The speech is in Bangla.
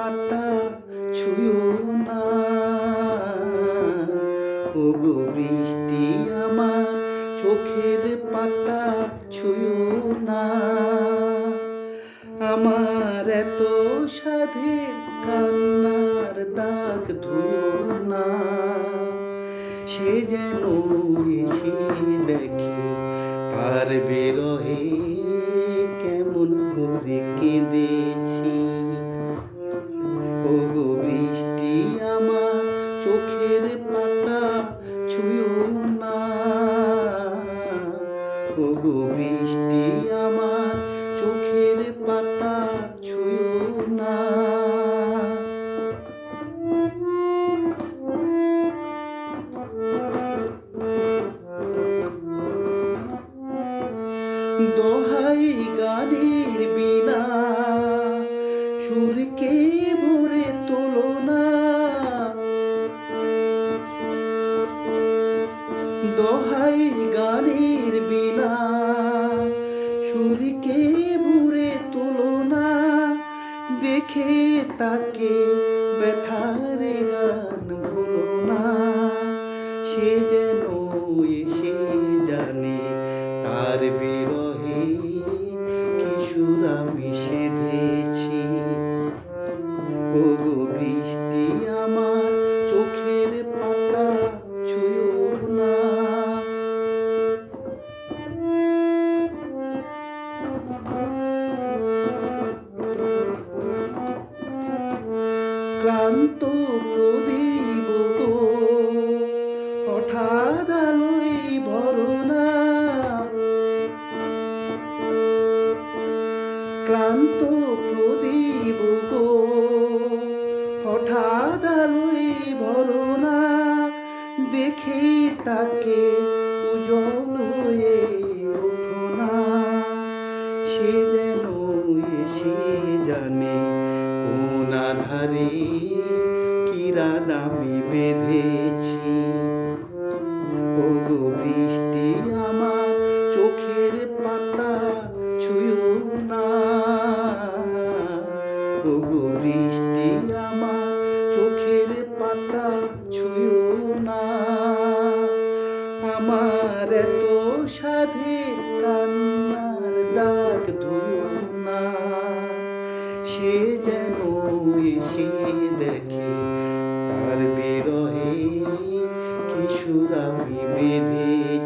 পাতা ছুঁয়ো না। ওগো বৃষ্টি আমার চোখের পাতা ছুঁয়ো না। আমার এত সাধের কান্নার দাগ ধুয়ো না। সে যেন এসে দেখে তার বিরহে কেমন করে কেঁদেছি। ওগো বৃষ্টি আমার চোখের পাতা ছুঁয়ো না। ওগো বৃষ্টি আমার চোখের পাতা ছুঁয়ো না। দোহাই গানের বিনা সুরকে ভরে তোলো না। দোহাই গানের বিনা সুরকে ভরে তোলো না। দেখে তাকে ব্যথার গান ভুলো না। সে যেন এসে জানে তার বিরহে কি সুর আমি সেধেছি। ওগো বৃষ্টি আমার চোখের পাতা ছুঁয়ো না। ক্লান্ত প্রদীপ গো হঠাৎ আলোয় ভরো না। ক্লান্ত প্রদীপ গো হঠাৎ আলোয় ভরো না। দেখে তাকে উজ্জ্বল হয়ে ওঠো না। সে যেন এসে জানে কোন আধারে কি রাত আমি বেঁধেছি। ওগো বৃষ্টি আমার চোখের পাতা ছুঁয়ো না। ওগো বৃষ্টি আমার চোখের পাতা ছুঁয়ো না। আমার এত সাধের কান্নার দাগ ধুয়ো না। সে যেন এসে দেখে তার বিরহে কি সুর আমি বেঁধেছি।